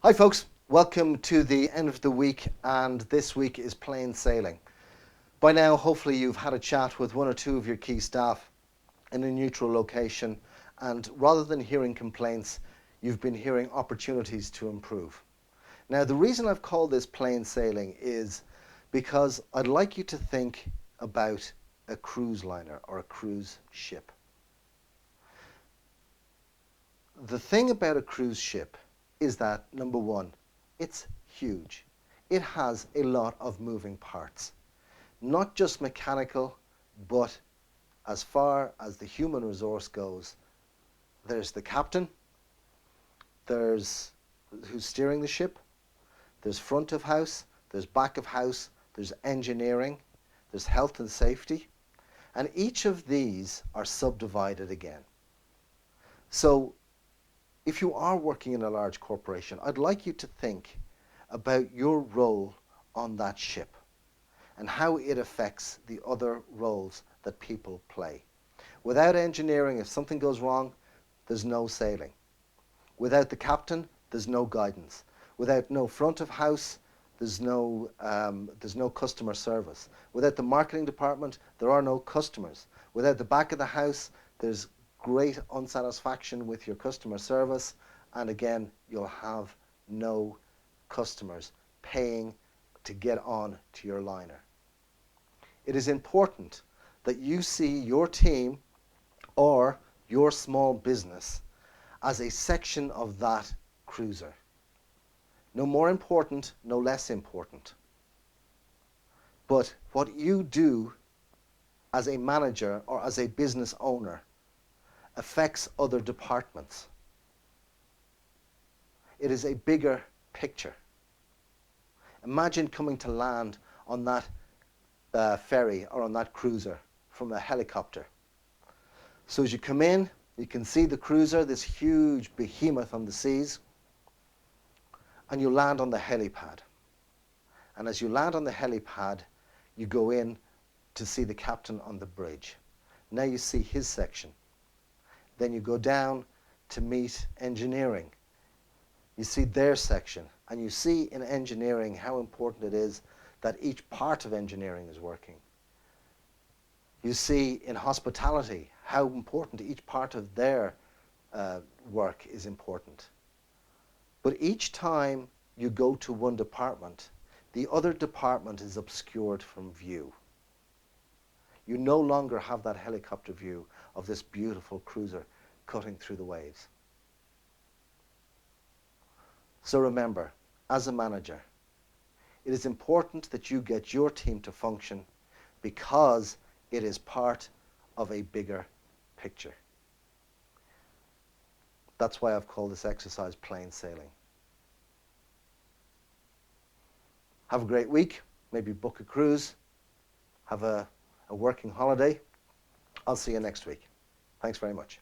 Hi folks, welcome to the end of the week, and this week is plain sailing. By now hopefully you've had a chat with one or two of your key staff in a neutral location, and rather than hearing complaints, you've been hearing opportunities to improve. Now the reason I've called this plain sailing is because I'd like you to think about a cruise liner or a cruise ship. The thing about a cruise ship is that, number one, it's huge. It has a lot of moving parts, not just mechanical, but as far as the human resource goes, there's the captain, there's who's steering the ship, there's front of house, there's back of house, there's engineering, there's health and safety, and each of these are subdivided again. So if you are working in a large corporation, I'd like you to think about your role on that ship and how it affects the other roles that people play. Without engineering, if something goes wrong, there's no sailing. Without the captain, there's no guidance. Without no front of house, there's no customer service. Without the marketing department, there are no customers. Without the back of the house, there's great unsatisfaction with your customer service, and again, you'll have no customers paying to get on to your liner. It is important that you see your team or your small business as a section of that cruiser. No more important, no less important. But what you do as a manager or as a business owner affects other departments. It is a bigger picture. Imagine coming to land on that ferry or on that cruiser from a helicopter. So as you come in, you can see the cruiser, this huge behemoth on the seas, and you land on the helipad. And as you land on the helipad, you go in to see the captain on the bridge. Now you see his section. Then you go down to meet engineering. You see their section, and you see in engineering how important it is that each part of engineering is working. You see in hospitality how important each part of their work is important. But each time you go to one department, the other department is obscured from view. You no longer have that helicopter view of this beautiful cruiser cutting through the waves. So remember, as a manager, it is important that you get your team to function because it is part of a bigger picture. That's why I've called this exercise plain sailing. Have a great week. Maybe book a cruise. Have a working holiday. I'll see you next week. Thanks very much.